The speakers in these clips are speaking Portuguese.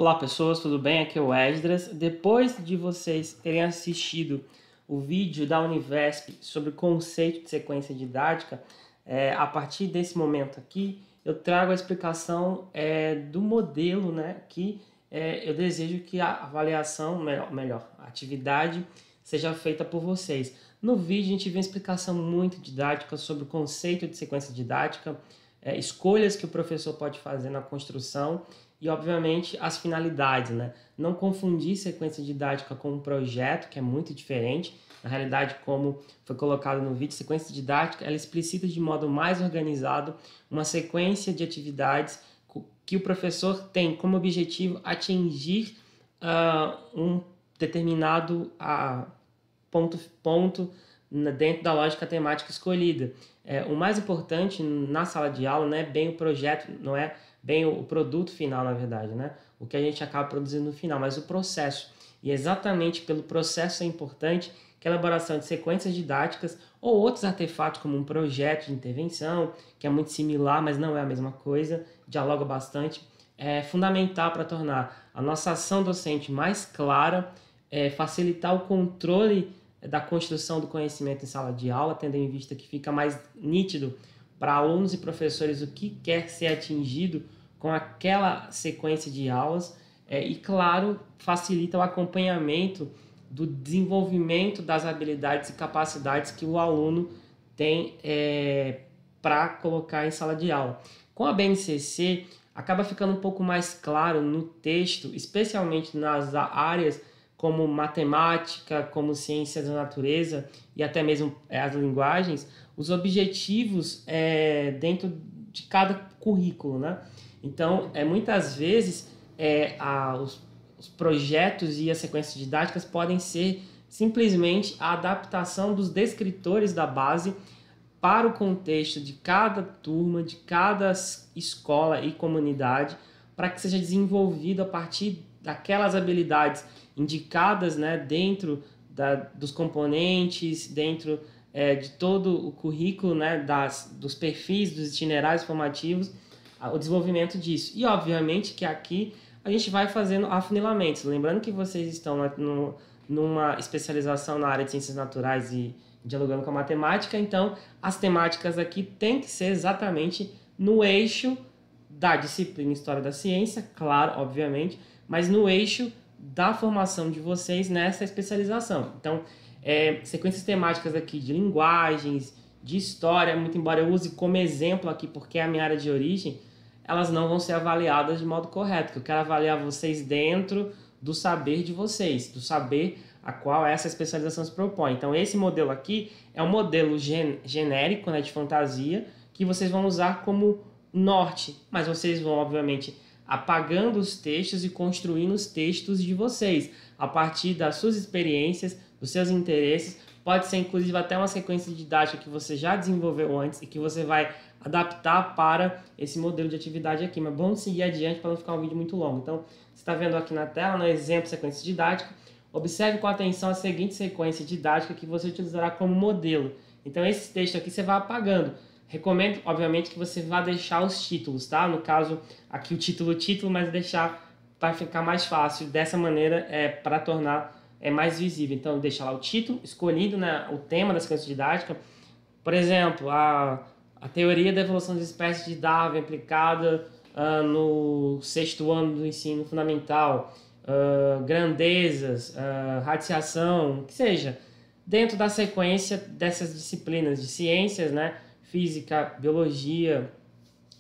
Olá pessoas, tudo bem? Aqui é o Esdras. Depois de vocês terem assistido o vídeo da Univesp sobre o conceito de sequência didática, a partir desse momento aqui eu trago a explicação do modelo, né, que eu desejo que a avaliação, melhor, a atividade seja feita por vocês. No vídeo a gente vê uma explicação muito didática sobre o conceito de sequência didática, escolhas que o professor pode fazer na construção e, obviamente, as finalidades, né? Não confundir sequência didática com um projeto, que é muito diferente. Na realidade, como foi colocado no vídeo, sequência didática, ela explicita de modo mais organizado uma sequência de atividades que o professor tem como objetivo atingir um determinado ponto dentro da lógica temática escolhida. O mais importante na sala de aula não é bem o projeto, não é bem o produto final, na verdade, né? O que a gente acaba produzindo no final, mas o processo. E exatamente pelo processo é importante que a elaboração de sequências didáticas ou outros artefatos, como um projeto de intervenção, que é muito similar, mas não é a mesma coisa, dialoga bastante, é fundamental para tornar a nossa ação docente mais clara, facilitar o controle da construção do conhecimento em sala de aula, tendo em vista que fica mais nítido para alunos e professores o que quer ser atingido com aquela sequência de aulas e, claro, facilita o acompanhamento do desenvolvimento das habilidades e capacidades que o aluno tem para colocar em sala de aula. Com a BNCC, acaba ficando um pouco mais claro no texto, especialmente nas áreas como matemática, como ciências da natureza e até mesmo as linguagens, os objetivos dentro de cada currículo, né? Então, muitas vezes, os projetos e as sequências didáticas podem ser simplesmente a adaptação dos descritores da base para o contexto de cada turma, de cada escola e comunidade, para que seja desenvolvido a partir daquelas habilidades indicadas, né, dentro dos componentes, dentro de todo o currículo, né, dos perfis, dos itinerários formativos, o desenvolvimento disso. E, obviamente, que aqui a gente vai fazendo afunilamentos. Lembrando que vocês estão numa especialização na área de ciências naturais e dialogando com a matemática, então as temáticas aqui têm que ser exatamente no eixo da disciplina História da Ciência, claro, obviamente, mas no eixo da formação de vocês nessa especialização. Então, sequências temáticas aqui de linguagens, de história, muito embora eu use como exemplo aqui porque é a minha área de origem, elas não vão ser avaliadas de modo correto, porque eu quero avaliar vocês dentro do saber de vocês, do saber a qual essa especialização se propõe. Então, esse modelo aqui é um modelo genérico, né, de fantasia, que vocês vão usar como norte, mas vocês vão, obviamente, apagando os textos e construindo os textos de vocês, a partir das suas experiências, dos seus interesses. Pode ser, inclusive, até uma sequência didática que você já desenvolveu antes e que você vai adaptar para esse modelo de atividade aqui. Mas vamos seguir adiante para não ficar um vídeo muito longo. Então, você está vendo aqui na tela, no exemplo sequência didática. Observe com atenção a seguinte sequência didática que você utilizará como modelo. Então, esse texto aqui você vai apagando. Recomendo, obviamente, que você vá deixar os títulos, tá? No caso, aqui o título, mas deixar para ficar mais fácil. Dessa maneira, para tornar mais visível. Então, deixa lá o título, escolhido, né, o tema da sequência didática. Por exemplo, a teoria da evolução das espécies de Darwin aplicada no 6º ano do ensino fundamental, grandezas, radiação, que seja, dentro da sequência dessas disciplinas de ciências, né, física, biologia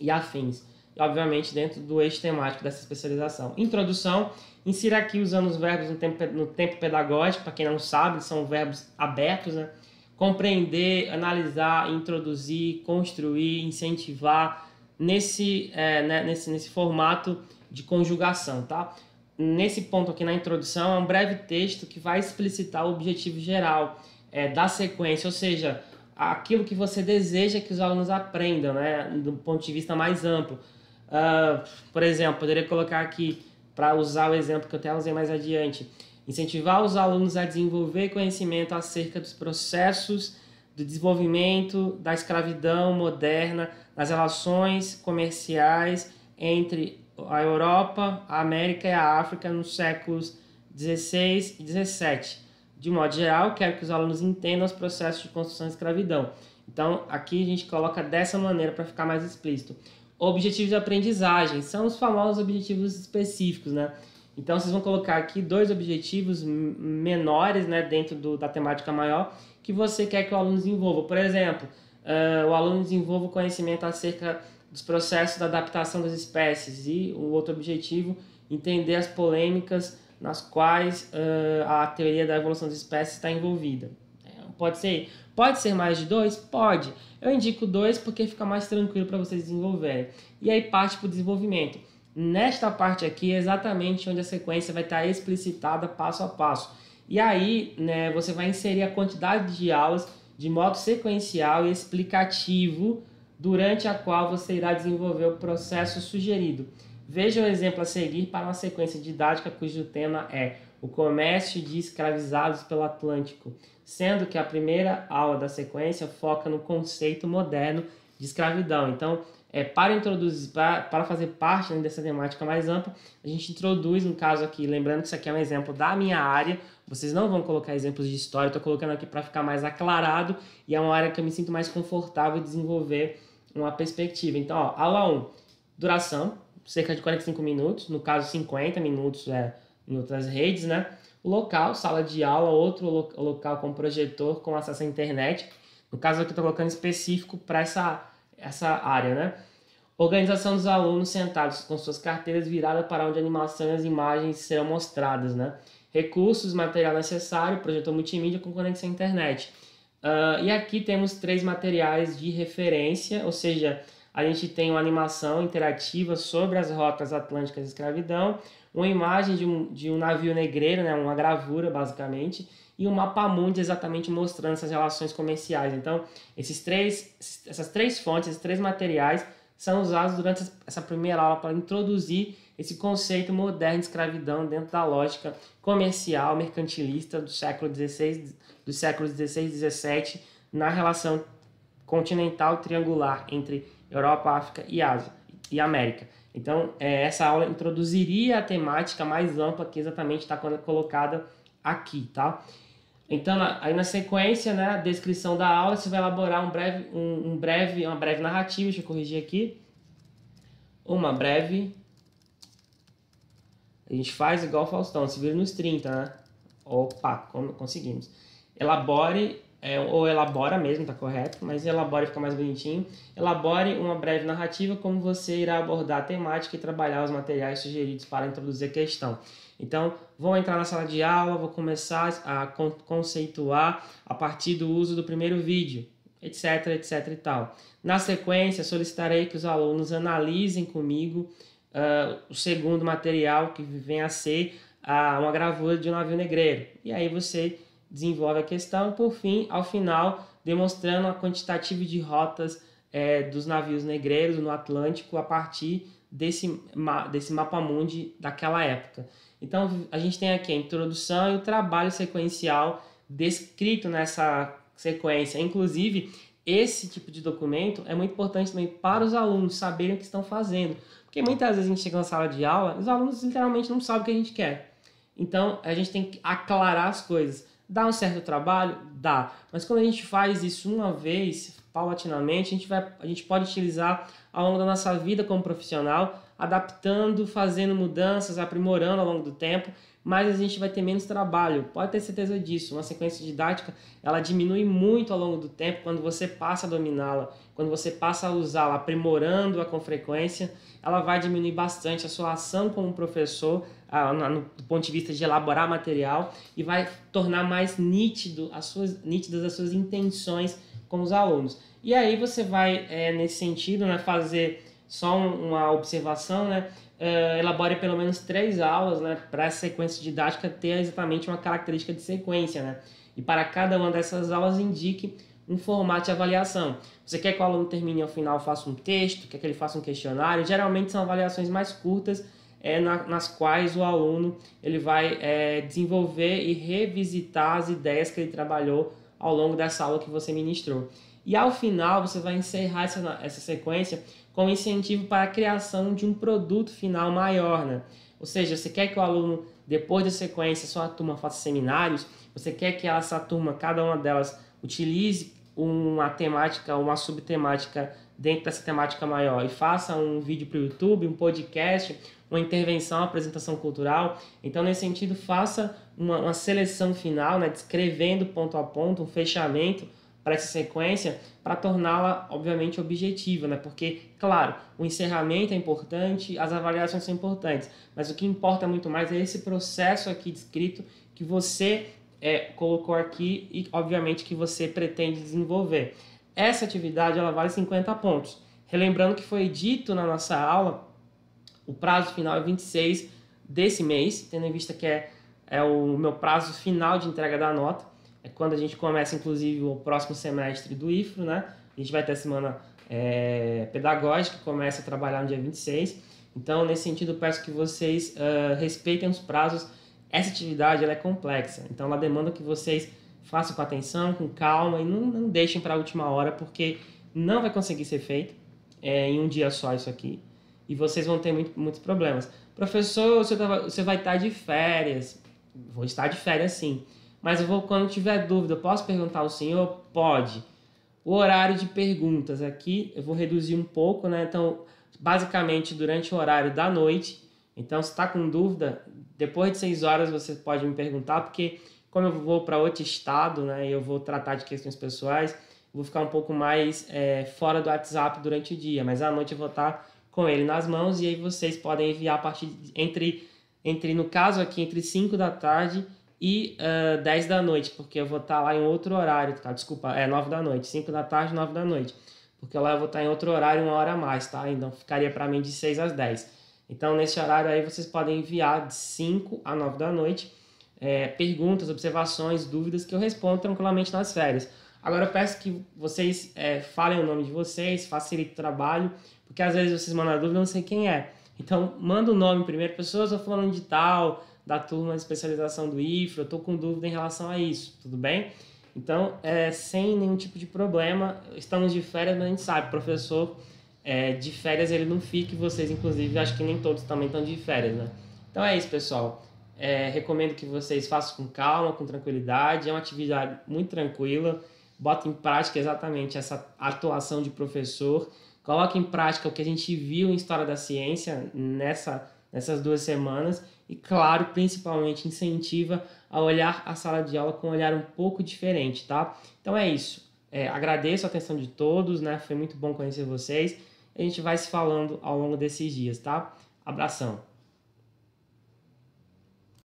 e afins. E, obviamente, dentro do eixo temático dessa especialização. Introdução, insira aqui usando os verbos no tempo pedagógico, para quem não sabe, são verbos abertos, né? Compreender, analisar, introduzir, construir, incentivar, nesse formato de conjugação, tá? Nesse ponto aqui na introdução, é um breve texto que vai explicitar o objetivo geral da sequência, ou seja, aquilo que você deseja que os alunos aprendam, né, do ponto de vista mais amplo. Por exemplo, poderia colocar aqui, para usar o exemplo que eu até usei mais adiante, incentivar os alunos a desenvolver conhecimento acerca dos processos do desenvolvimento da escravidão moderna, das relações comerciais entre a Europa, a América e a África nos séculos XVI e XVII. De modo geral, quero que os alunos entendam os processos de construção de escravidão. Então, aqui a gente coloca dessa maneira para ficar mais explícito. Objetivos de aprendizagem são os famosos objetivos específicos, né? Então, vocês vão colocar aqui 2 objetivos menores, né, dentro da temática maior, que você quer que o aluno desenvolva. Por exemplo, o aluno desenvolva o conhecimento acerca dos processos da adaptação das espécies, e o outro objetivo, entender as polêmicas nas quais a teoria da evolução das espécies está envolvida. Pode ser mais de 2? Pode. Eu indico 2 porque fica mais tranquilo para vocês desenvolverem. E aí parte para o desenvolvimento. Nesta parte aqui é exatamente onde a sequência vai estar explicitada passo a passo. E aí, né, você vai inserir a quantidade de aulas de modo sequencial e explicativo, durante a qual você irá desenvolver o processo sugerido. Veja o exemplo a seguir para uma sequência didática cujo tema é o comércio de escravizados pelo Atlântico, sendo que a primeira aula da sequência foca no conceito moderno de escravidão. Então, para fazer parte, né, dessa temática mais ampla, a gente introduz, no caso aqui, lembrando que isso aqui é um exemplo da minha área, vocês não vão colocar exemplos de história, estou colocando aqui para ficar mais aclarado, e é uma área que eu me sinto mais confortável em desenvolver uma perspectiva. Então, ó, aula 1, duração, cerca de 45 minutos, no caso 50 minutos em outras redes, né? O local, sala de aula, outro local com projetor, com acesso à internet. No caso aqui estou colocando específico para essa área, né? Organização dos alunos sentados com suas carteiras viradas para onde a animação e as imagens serão mostradas, né? Recursos, material necessário, projetor multimídia com conexão à internet. E aqui temos 3 materiais de referência, ou seja, a gente tem uma animação interativa sobre as rotas atlânticas de escravidão, uma imagem de um navio negreiro, né, uma gravura basicamente, e um mapa mundi exatamente mostrando essas relações comerciais. Então, essas 3 fontes, esses 3 materiais são usados durante essa primeira aula para introduzir esse conceito moderno de escravidão dentro da lógica comercial, mercantilista dos séculos XVI e XVII, na relação continental triangular entre Europa, África e Ásia e América. Então, essa aula introduziria a temática mais ampla que exatamente está colocada aqui, tá? Então, aí na sequência, né, a descrição da aula, você vai elaborar uma breve narrativa, deixa eu corrigir aqui. A gente faz igual o Faustão, se vira nos 30, né? Opa, como conseguimos. Elabora mesmo, tá correto, mas elabore fica mais bonitinho. Elabore uma breve narrativa como você irá abordar a temática e trabalhar os materiais sugeridos para introduzir a questão. Então, vou entrar na sala de aula, vou começar a conceituar a partir do uso do primeiro vídeo, etc, etc e tal. Na sequência, solicitarei que os alunos analisem comigo o segundo material, que vem a ser uma gravura de um navio negreiro. E aí você desenvolve a questão e, por fim, ao final, demonstrando a quantitativa de rotas dos navios negreiros no Atlântico a partir desse mapa mundi daquela época. Então, a gente tem aqui a introdução e o trabalho sequencial descrito nessa sequência. Inclusive, esse tipo de documento é muito importante também para os alunos saberem o que estão fazendo. Porque muitas vezes a gente chega na sala de aula e os alunos literalmente não sabem o que a gente quer. Então, a gente tem que aclarar as coisas. Dá um certo trabalho? Dá. Mas quando a gente faz isso uma vez, paulatinamente, a gente pode utilizar ao longo da nossa vida como profissional, adaptando, fazendo mudanças, aprimorando ao longo do tempo, mas a gente vai ter menos trabalho. Pode ter certeza disso. Uma sequência didática, ela diminui muito ao longo do tempo quando você passa a dominá-la, quando você passa a usá-la, aprimorando-a com frequência, ela vai diminuir bastante a sua ação como professor, do ponto de vista de elaborar material, e vai tornar mais nítidas as suas intenções com os alunos. E aí você vai, nesse sentido, né, fazer só uma observação, né, elabore pelo menos 3 aulas, né, para essa sequência didática ter exatamente uma característica de sequência, né? E para cada uma dessas aulas indique um formato de avaliação. Você quer que o aluno termine ao final, faça um texto, quer que ele faça um questionário? Geralmente são avaliações mais curtas, nas quais o aluno ele vai desenvolver e revisitar as ideias que ele trabalhou ao longo dessa aula que você ministrou. E ao final você vai encerrar essa sequência com incentivo para a criação de um produto final maior, né? Ou seja, você quer que o aluno, depois da sequência, sua turma faça seminários, você quer que essa turma, cada uma delas, utilize uma temática, uma subtemática dentro dessa temática maior e faça um vídeo para o YouTube, um podcast, uma intervenção, uma apresentação cultural. Então, nesse sentido, faça uma seleção final, né, descrevendo ponto a ponto, um fechamento para essa sequência, para torná-la, obviamente, objetiva, né? Porque, claro, o encerramento é importante, as avaliações são importantes, mas o que importa muito mais é esse processo aqui descrito que você colocou aqui e, obviamente, que você pretende desenvolver. Essa atividade ela vale 50 pontos. Relembrando que foi dito na nossa aula, o prazo final é 26 desse mês, tendo em vista que é o meu prazo final de entrega da nota. É quando a gente começa, inclusive, o próximo semestre do IFRO, né? A gente vai ter a semana pedagógica, que começa a trabalhar no dia 26. Então, nesse sentido, eu peço que vocês respeitem os prazos. Essa atividade ela é complexa, então ela demanda que vocês façam com atenção, com calma e não deixem para a última hora, porque não vai conseguir ser feito em um dia só isso aqui. E vocês vão ter muitos problemas. Professor, você vai estar de férias. Vou estar de férias sim. Mas quando tiver dúvida, posso perguntar ao senhor? Pode. O horário de perguntas aqui, eu vou reduzir um pouco, né? Então, basicamente, durante o horário da noite. Então, se está com dúvida, depois de 6 horas você pode me perguntar, porque como eu vou para outro estado, né? E eu vou tratar de questões pessoais, vou ficar um pouco mais fora do WhatsApp durante o dia. Mas à noite eu vou estar com ele nas mãos e aí vocês podem enviar a partir no caso aqui, entre 5 da tarde e 10 da noite, porque eu vou estar lá em outro horário, tá? Desculpa, 9 da noite, 5 da tarde, 9 da noite, porque lá eu vou estar em outro horário, 1 hora a mais, tá? Então ficaria para mim de 6 às 10. Então nesse horário aí vocês podem enviar de 5 a 9 da noite perguntas, observações, dúvidas que eu respondo tranquilamente nas férias. Agora eu peço que vocês falem o nome de vocês, facilite o trabalho, porque às vezes vocês mandam a dúvida, eu não sei quem é. Então, manda o nome primeiro, pessoas, eu estou falando de tal, da turma de especialização do IFRO, eu estou com dúvida em relação a isso, tudo bem? Então, sem nenhum tipo de problema, estamos de férias, mas a gente sabe, professor de férias ele não fica, e vocês, inclusive, acho que nem todos também estão de férias, né? Então é isso, pessoal. Recomendo que vocês façam com calma, com tranquilidade, é uma atividade muito tranquila, bota em prática exatamente essa atuação de professor, coloque em prática o que a gente viu em História da Ciência nessas 2 semanas e, claro, principalmente incentiva a olhar a sala de aula com um olhar um pouco diferente, tá? Então é isso. Agradeço a atenção de todos, né? Foi muito bom conhecer vocês. A gente vai se falando ao longo desses dias, tá? Abração.